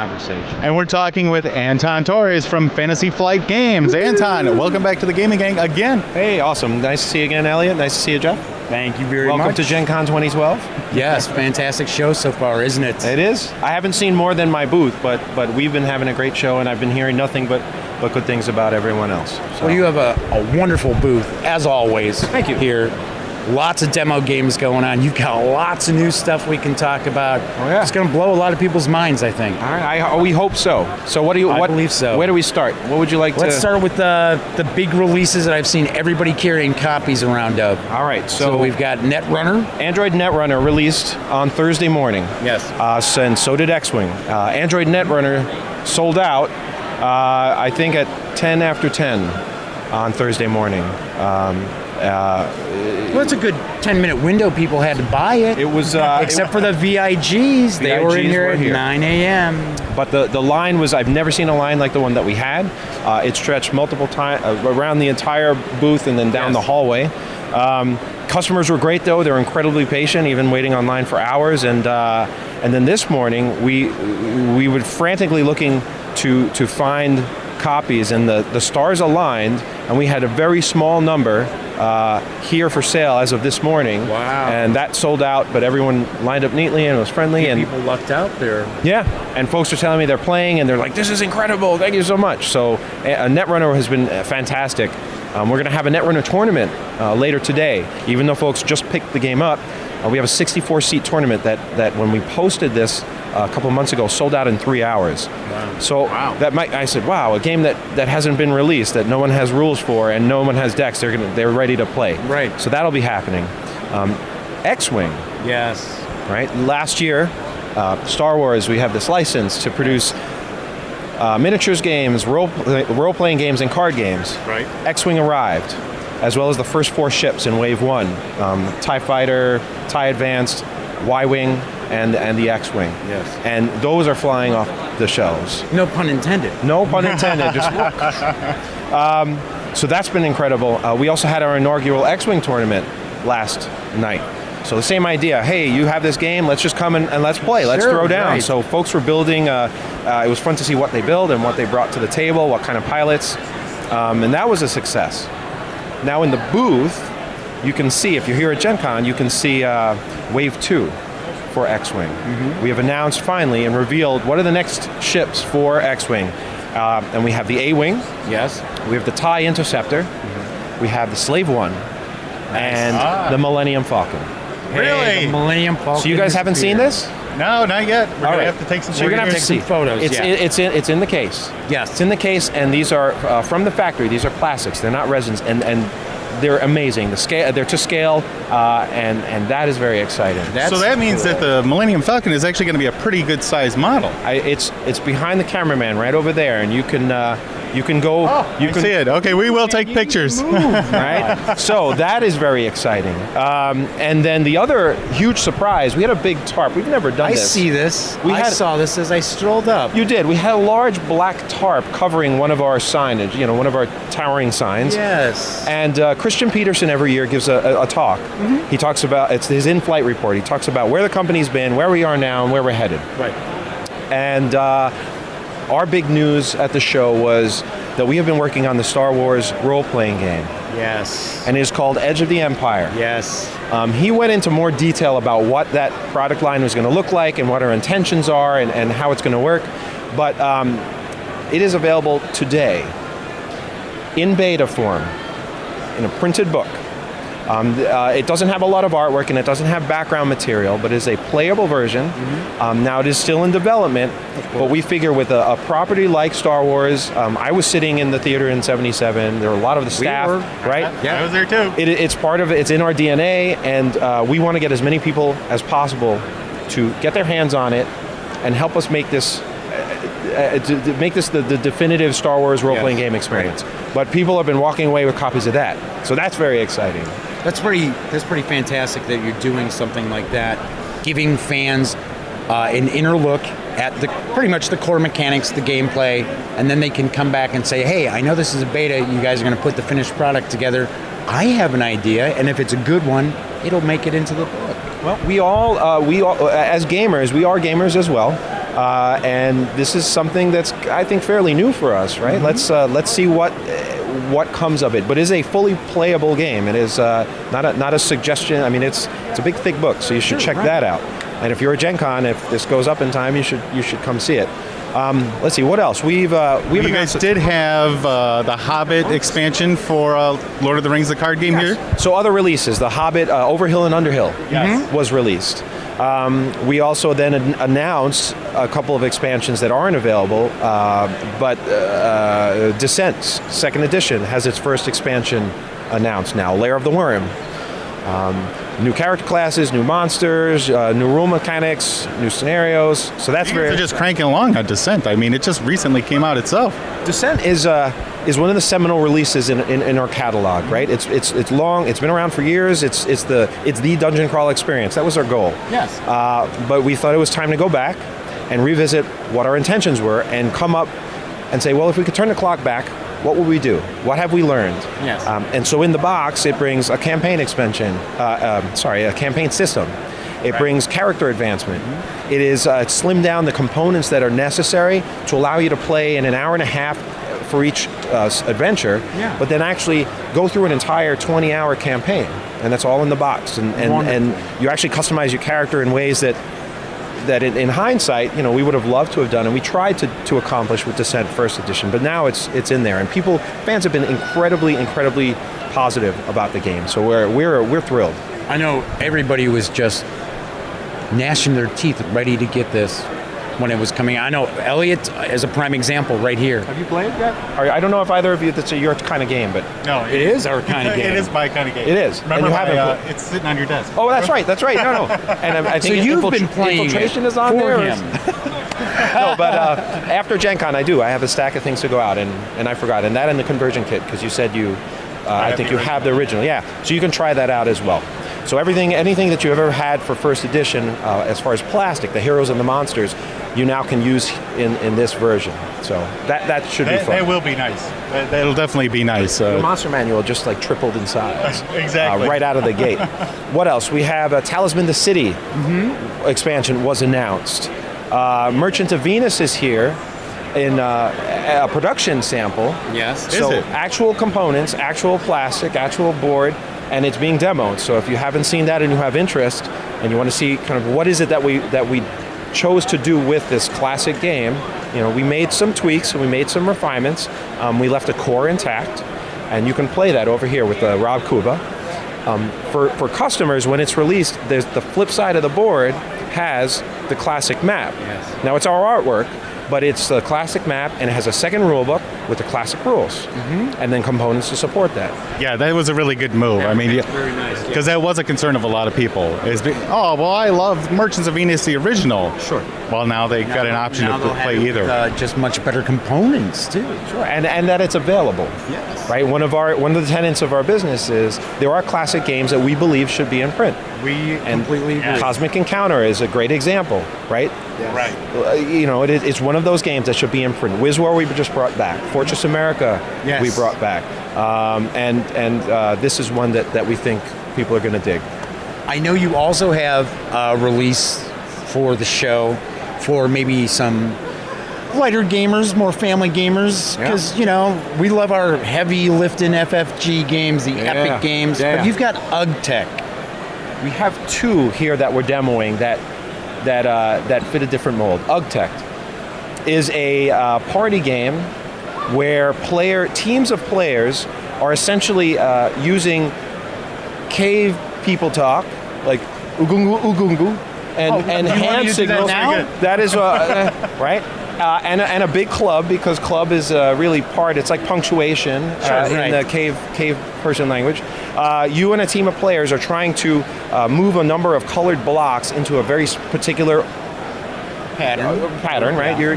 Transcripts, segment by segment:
conversation. And we're talking with Anton Torres from FantasyFlightGames. Anton, welcome back to the gaming gang again. Hey, awesome. Nice to see you again, Elliott. Nice to see you, Jeff. Thank you very much. Welcome to Gen Con 2012. Yes, fantastic show so far, isn't it? It is. I haven't seen more than my booth, but we've been having a great show, and I've been hearing nothing but good things about everyone else. So. Well, you have a wonderful booth, as always. Thank you. Here. Lots of demo games going on. You've got lots of new stuff we can talk about. Oh, yeah. It's going to blow a lot of people's minds, I think. All right. We hope so. So what do you? I believe so. Where do we start? What would you like to? Let's start with the big releases that I've seen everybody carrying copies around of. All right. So we've got Netrunner. Android Netrunner released on Thursday morning. Yes. And so did X-Wing. Android Netrunner sold out, I think, at 10 after 10 on Thursday morning. Well, it's a good 10-minute window people had to buy it. It was... except for the VIGs. They were in here at 9 a.m. But the line was... I've never seen a line like the one that we had. It stretched multiple times around the entire booth and then down the hallway. Customers were great, though. They were incredibly patient, even waiting online for hours. And then this morning, we were frantically looking to find copies, and the stars aligned, and we had a very small number here for sale as of this morning. Wow. And that sold out, but everyone lined up neatly and it was friendly. And people lucked out there. Yeah, and folks are telling me they're playing and they're like, this is incredible, thank you so much. So Netrunner has been fantastic. We're going to have a Netrunner tournament later today. Even though folks just picked the game up, we have a 64-seat tournament that when we posted this a couple months ago sold out in 3 hours. Wow. So I said, wow, a game that hasn't been released, that no one has rules for and no one has decks, they're ready to play. Right. So that'll be happening. X-Wing. Yes. Right. Last year, Star Wars, we have this license to produce miniatures games, role-playing games, and card games. Right. X-Wing arrived, as well as the first 4 ships in Wave 1. TIE Fighter, TIE Advanced, Y-Wing, and the X-Wing. Yes. And those are flying off the shelves. No pun intended. No pun intended. Just so that's been incredible. We also had our inaugural X-Wing tournament last night. So the same idea. Hey, you have this game. Let's just come and let's play. Let's throw down. Right. So folks were building. It was fun to see what they build and what they brought to the table, what kind of pilots, and that was a success. Now in the booth, you can see, if you're here at Gen Con, you can see Wave 2 for X-Wing. Mm-hmm. We have announced finally and revealed what are the next ships for X-Wing. And we have the A-Wing. Yes. We have the TIE Interceptor. Mm-hmm. We have the Slave One. Nice. And the Millennium Falcon. Really? Hey, the Millennium Falcon. So you guys haven't seen this? No, not yet. We're going to have to take some photos. So you're going to have to see photos. It's in the case. Yes. It's in the case, and these are from the factory. These are plastics. They're not resins, and they're amazing. They're to scale, and that is very exciting. So that means that the Millennium Falcon is actually going to be a pretty good sized model. It's behind the cameraman right over there, and you can go. You can see it. Okay, we will take pictures. Right. So that is very exciting. And then the other huge surprise, we had a big tarp. We've never done this. I see this. I saw this as I strolled up. You did. We had a large black tarp covering one of our signage, one of our towering signs. Yes. And Christian Peterson every year gives a talk. Mm-hmm. He talks about, it's his in-flight report. He talks about where the company's been, where we are now, and where we're headed. Right. And our big news at the show was that we have been working on the Star Wars role-playing game. Yes. And it is called Edge of the Empire. Yes. He went into more detail about what that product line was going to look like and what our intentions are and how it's going to work. But it is available today in beta form, in a printed book. It doesn't have a lot of artwork and it doesn't have background material, but it is a playable version. Mm-hmm. Now it is still in development, but we figure with a property like Star Wars, I was sitting in the theater in '77. There were a lot of the staff, right? Yeah, I was there too. It's part of it. It's in our DNA, and we want to get as many people as possible to get their hands on it and help us make this the definitive Star Wars role-playing game experience. Right. But people have been walking away with copies of that, so that's very exciting. That's pretty fantastic that you're doing something like that, giving fans an inner look at pretty much the core mechanics, the gameplay, and then they can come back and say, hey, I know this is a beta, you guys are going to put the finished product together. I have an idea, and if it's a good one, it'll make it into the book. Well, we all as gamers, we are gamers as well. and this is something that's, I think, fairly new for us, right? Let's see what comes of it. But it is a fully playable game. It is not a suggestion. I mean, it's a big, thick book, so you should check that out. And if you're a Gen Con, if this goes up in time, you should come see it. Let's see, what else? You guys did have the Hobbit expansion for Lord of the Rings, the card game here? So other releases, the Hobbit Overhill and Underhill was released. We also then announced a couple of expansions that aren't available, but Descent, 2nd edition, has its first expansion announced now, Lair of the Worm. New character classes, new monsters, new rule mechanics, new scenarios. So that's They're just cranking along on Descent. I mean, it just recently came out itself. Descent is one of the seminal releases in our catalog, right? It's long. It's been around for years. It's the dungeon crawl experience. That was our goal. Yes. But we thought it was time to go back and revisit what our intentions were and come up and say, well, if we could turn the clock back, what will we do? What have we learned? Yes. And so in the box, it brings a campaign expansion. A campaign system. It brings character advancement. It is slimmed down the components that are necessary to allow you to play in an hour and a half for each adventure, but then actually go through an entire 20-hour campaign, and that's all in the box. And you actually customize your character in ways that in hindsight, we would have loved to have done, and we tried to accomplish with Descent First Edition. But now it's in there, and fans have been incredibly positive about the game. So we're thrilled. I know everybody was just gnashing their teeth, ready to get this when it was coming. I know Elliott is a prime example right here. Have you played yet? I don't know if either of you, that's your kind of game, but no, it is our kind of game. It is my kind of game. It is. Remember, it's sitting on your desk. Oh, that's right. No. And I think so you've been playing Infiltration is on there. him. No, but after Gen Con, I have a stack of things to go out, and I forgot. And that and the conversion kit, because you said I think you have the original. Yeah, so you can try that out as well. So anything that you've ever had for First Edition, as far as plastic, the heroes and the monsters, you now can use in this version. So that should be fun. It will be nice. That'll definitely be nice. The monster manual just tripled in size. Exactly. Right out of the gate. What else? We have Talisman the City expansion was announced. Merchant of Venus is here in a production sample. Yes. So Is it? actual components, actual plastic, actual board, and it's being demoed. So if you haven't seen that and you have interest and you want to see kind of what is it that we chose to do with this classic game, we made some tweaks and we made some refinements. We left the core intact, and you can play that over here with Rob Kuba. For customers, when it's released, there's the flip side of the board has the classic map. Yes. Now it's our artwork, but it's the classic map, and it has a second rule book with the classic rules, and then components to support that. Yeah, that was a really good move. I mean, Very nice. because that was a concern of a lot of people. I love Merchants of Venus, the original. Sure. Well, now they got an option to play either. Just much better components too. Sure. And that it's available. Yes. Right. One of the tenets of our business is there are classic games that we believe should be in print. We completely agree. Cosmic Encounter is a great example, right? Yes. Right. It's one of those games that should be in print. Wiz War we just brought back. Fortress America we brought back. And this is one that we think people are going to dig. I know you also have a release for the show for maybe some lighter gamers, more family gamers, because we love our heavy lifting FFG games, the epic games. Yeah. But you've got UGTech. We have two here that we're demoing that fit a different mold. UGTech is a party game where teams of players are essentially using cave people talk, like ugungu ugungu, and hand signals. That is right. And a big club, because club is really it's like punctuation in the cave person language. You and a team of players are trying to move a number of colored blocks into a very particular pattern, right? You're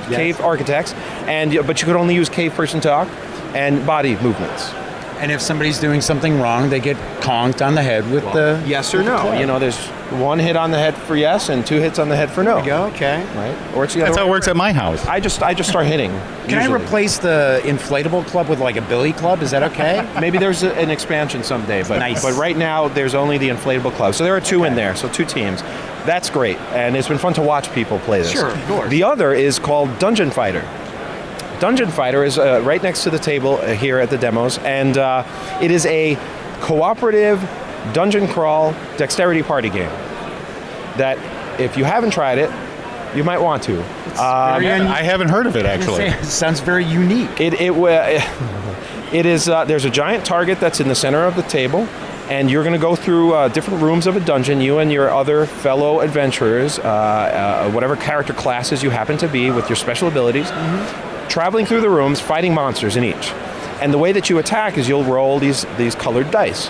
cave architects, but you could only use cave person talk and body movements. And if somebody's doing something wrong, they get conked on the head with the... Yes or no. There's 1 hit on the head for yes and 2 hits on the head for no. There we go. Okay. Right? Or it's the That's other how it way. works at my house. I just start hitting. Can usually. I replace the inflatable club with like a billy club? Is that okay? Maybe there's an expansion someday, but Nice. but right now there's only the inflatable club. So there are 2 in there, so 2 teams. That's great, and it's been fun to watch people play this. Sure, of course. The other is called Dungeon Fighter. Dungeon Fighter is right next to the table here at the demos, and it is a cooperative dungeon crawl dexterity party game that if you haven't tried it, you might want to. I haven't heard of it, actually. It sounds very unique. It is. There's a giant target that's in the center of the table, and you're going to go through different rooms of a dungeon. You and your other fellow adventurers, whatever character classes you happen to be, with your special abilities, traveling through the rooms, fighting monsters in each. And the way that you attack is you'll roll these colored dice,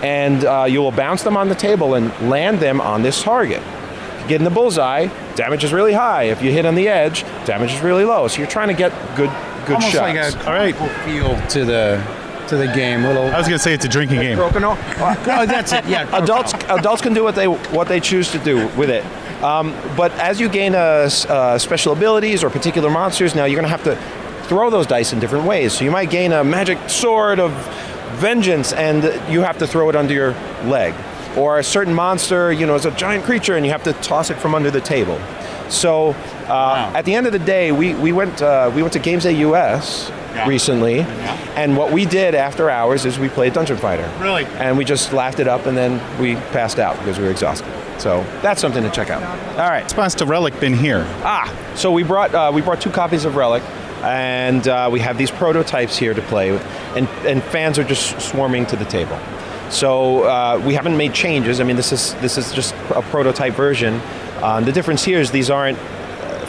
and you will bounce them on the table and land them on this target. If you get in the bullseye, damage is really high. If you hit on the edge, damage is really low. So you're trying to get good Almost shots. like a All right. feel to the game. I was going to say it's a drinking game. Crokinole? Oh, that's it. Yeah. Adults can do what they choose to do with it. But as you gain special abilities or particular monsters, now you're going to have to throw those dice in different ways. So you might gain a magic sword of vengeance, and you have to throw it under your leg. Or a certain monster, is a giant creature, and you have to toss it from under the table. So at the end of the day, we went to Games AUS recently, and what we did after hours is we played Dungeon Fighter. Really? And we just laughed it up, and then we passed out because we were exhausted. So that's something to check out. All right. Response to Relic been here? So we brought 2 copies of Relic, and we have these prototypes here to play with, and fans are just swarming to the table. So we haven't made changes. I mean, this is just a prototype version. The difference here is these aren't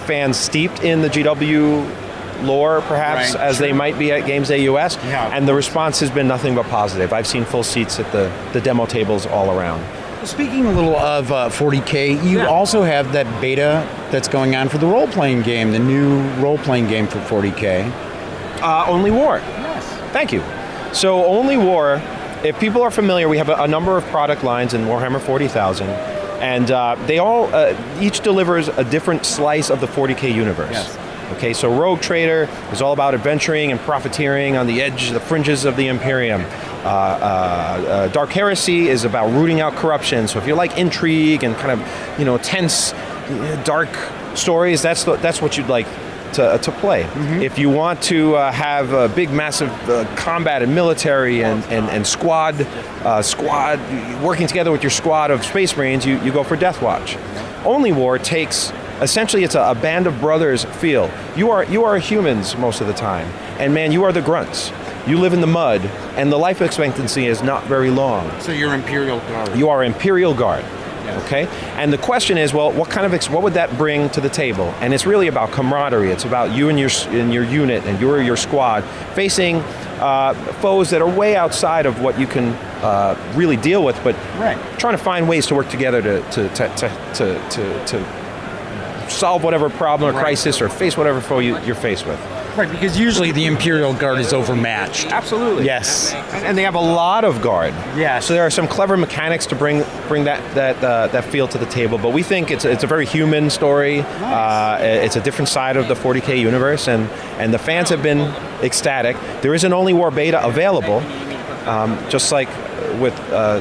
fans steeped in the GW lore, perhaps, as they might be at Games AUS, and the response has been nothing but positive. I've seen full seats at the demo tables all around. Speaking a little of 40K, you also have that beta that's going on for the role-playing game, the new role-playing game for 40K. Only War. Yes. Thank you. So Only War, if people are familiar, we have a number of product lines in Warhammer 40,000, and they all, each delivers a different slice of the 40K universe. Yes. Okay, so Rogue Trader is all about adventuring and profiteering on the edge, the fringes of the Imperium. Dark Heresy is about rooting out corruption. So if you like intrigue and kind of, tense, dark stories, that's what you'd like to play. If you want to have a big, massive combat and military and squad working together with your squad of Space Marines, you go for Death Watch. Only War takes. Essentially, it's a band of brothers feel. You are humans most of the time, and man, you are the grunts. You live in the mud, and the life expectancy is not very long. So you're Imperial Guard. You are Imperial Guard, okay? And the question is, well, what would that bring to the table? And it's really about camaraderie. It's about you and your unit and your squad facing foes that are way outside of what you can really deal with, but trying to find ways to work together to solve whatever problem or crisis or face whatever foe you're faced with. Right, because usually the Imperial Guard is overmatched. Absolutely. Yes. And they have a lot of guard. Yeah. So there are some clever mechanics to bring that feel to the table. But we think it's a very human story. It's a different side of the 40K universe, and the fans have been ecstatic. There is an Only War beta available, just like with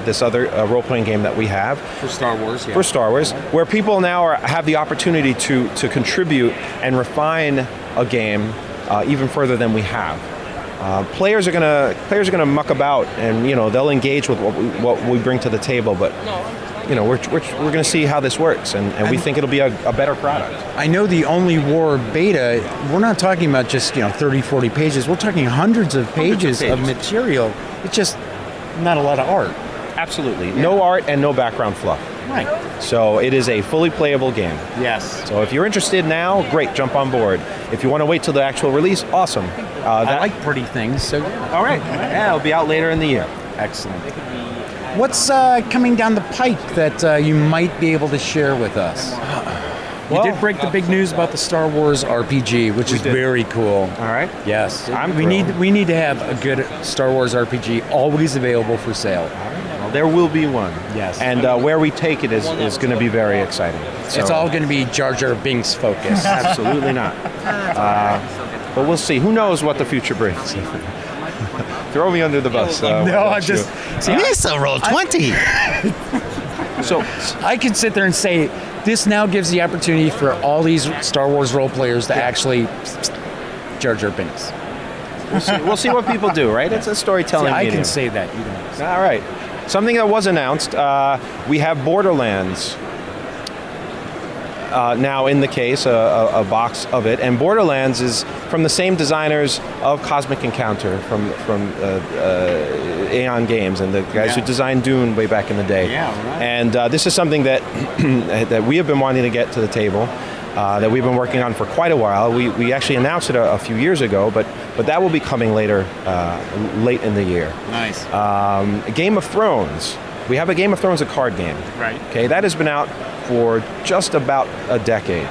this other role-playing game that we have. For Star Wars, yeah. For Star Wars, where people now have the opportunity to contribute and refine a game even further than we have. Players are gonna muck about, and they'll engage with what we bring to the table. But we're gonna see how this works, and we think it'll be a better product. I know the Only War beta. We're not talking about just 30, 40 pages. We're talking hundreds of pages of material. It's just not a lot of art. Absolutely, no art and no background fluff. Right. So it is a fully playable game. Yes. So if you're interested now, great, jump on board. If you want to wait till the actual release, awesome. I like pretty things, so yeah. All right. Yeah, it'll be out later in the year. Excellent. What's coming down the pike that you might be able to share with us? You did break the big news about the Star Wars RPG, which is very cool. All right. Yes. We need to have a good Star Wars RPG always available for sale. Well, There will be one. Yes. And where we take it is going to be very exciting. It's all going to be Jar Jar Binks focused. Absolutely not. But we'll see. Who knows what the future brings? Throw me under the bus. No, I'm just... See, Lisa rolled 20. So I can sit there and say, this now gives the opportunity for all these Star Wars role players to actually Jar Jar Binks. we'll see what people do, right? It's a storytelling I medium. can say that. You don't. All right. Something that was announced, we have Borderlands now in the case, a box of it. And Borderlands is from the same designers of Cosmic Encounter from Aeon Games and the guys who designed Dune way back in the day. Yeah, right. And this is something that that we have been wanting to get to the table, that we've been working on for quite a while. We actually announced it a few years ago, but that will be coming later, late in the year. Nice. Game of Thrones. We have a Game of Thrones, a card game. Right. Okay, that has been out for just about a decade.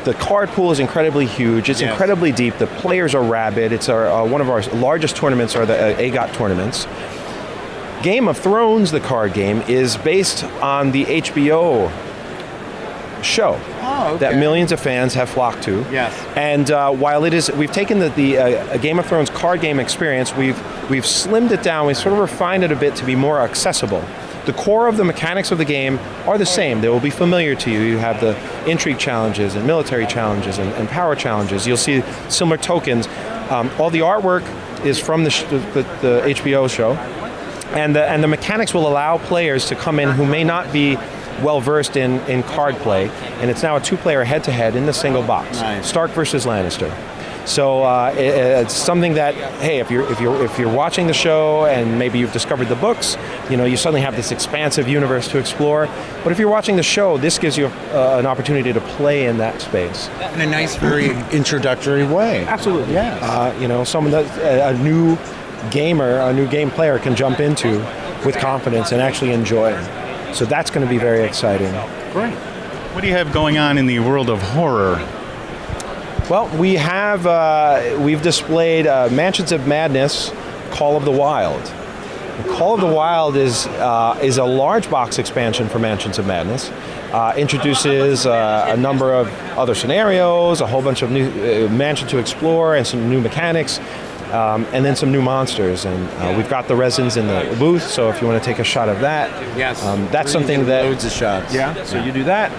The card pool is incredibly huge. It's incredibly deep. The players are rabid. It's one of our largest tournaments are the AGOT tournaments. Game of Thrones, the card game, is based on the HBO show that millions of fans have flocked to. Yes. And while we've taken the Game of Thrones card game experience, we've slimmed it down. We sort of refined it a bit to be more accessible. The core of the mechanics of the game are the same. They will be familiar to you. You have the intrigue challenges and military challenges and power challenges. You'll see similar tokens. All the artwork is from the HBO show, and the mechanics will allow players to come in who may not be well versed in card play, and it's now a two-player head-to-head in the single box. Nice. Stark versus Lannister. So it's something that, hey, if you're watching the show and maybe you've discovered the books, you suddenly have this expansive universe to explore. But if you're watching the show, this gives you an opportunity to play in that space In a nice, very introductory way. Absolutely. Yes. Someone that a new gamer, a new game player can jump into with confidence and actually enjoy it. So that's going to be very exciting. Great. What do you have going on in the world of horror? Well, we've displayed Mansions of Madness, Call of the Wild. Call of the Wild is a large box expansion for Mansions of Madness. Introduces a number of other scenarios, a whole bunch of new mansion to explore, and some new mechanics, and then some new monsters. And we've got the resins in the booth, so if you want to take a shot of that, that's something that loads of shots. So you do that.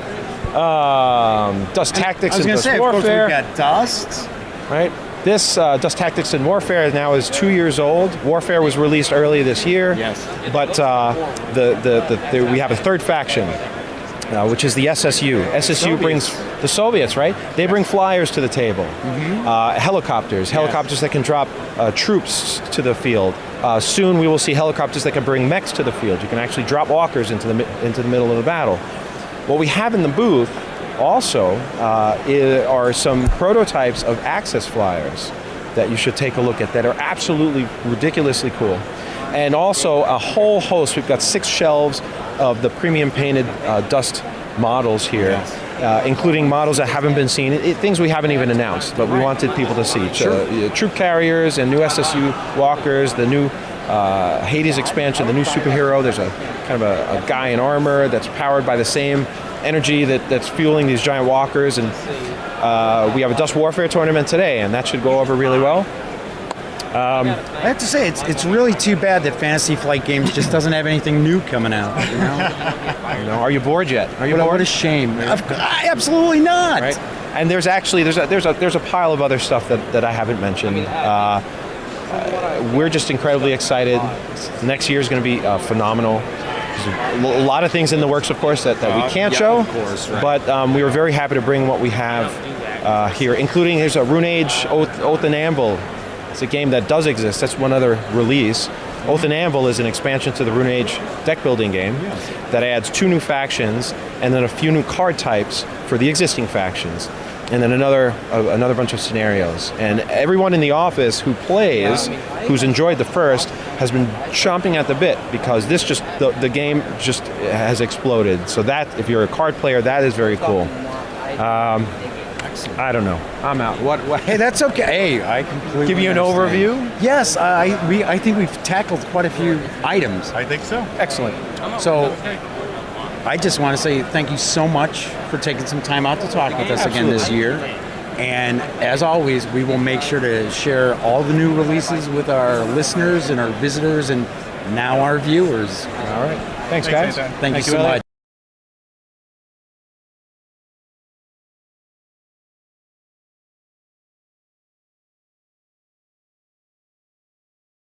Dust Tactics and Dust Of Warfare. course, we've got Dust. Right. This Dust Tactics and Warfare now is 2 years old. Warfare was released early this year. Yes. But we have a third faction, which is the SSU. SSU brings the Soviets, right? They bring flyers to the table. Helicopters that can drop troops to the field. Soon we will see helicopters that can bring mechs to the field. You can actually drop walkers into the middle of the battle. What we have in the booth also are some prototypes of Axis flyers that you should take a look at that are absolutely ridiculously cool. And also a whole host, we've got 6 shelves of the premium painted Dust models here, including models that haven't been seen, things we haven't even announced, but we wanted people to see. Troop carriers and new SSU walkers, the new Hades expansion, the new superhero. There's a kind of a guy in armor that's powered by the same energy that's fueling these giant walkers. And we have a Dust Warfare tournament today, and that should go over really well. I have to say, it's really too bad that Fantasy Flight Games just doesn't have anything new coming out. Are you bored yet? Are you bored? What a shame. Absolutely not. Right? And there's a pile of other stuff that I haven't mentioned. We're just incredibly excited. Next year is going to be phenomenal. There's a lot of things in the works, of course, that we can't show. Of course, right. But we were very happy to bring what we have here, including there's a Rune Age Oath and Anvil. It's a game that does exist. That's one other release. Oath and Anvil is an expansion to the Rune Age deck building game that adds 2 new factions and then a few new card types for the existing factions, and then another bunch of scenarios. And everyone in the office who plays, who's enjoyed the first, has been chomping at the bit because the game just has exploded. So that, if you're a card player, that is very cool. I don't know. I'm out. What? Hey, that's okay. Hey, I completely Give you an understand. overview? Yes, I think we've tackled quite a few items. I think so. Excellent. So I just want to say thank you so much for taking some time out to talk with us again this year. And as always, we will make sure to share all the new releases with our listeners and our visitors and now our viewers. All right. Thanks guys. Anton. Thank you so Elliott. much.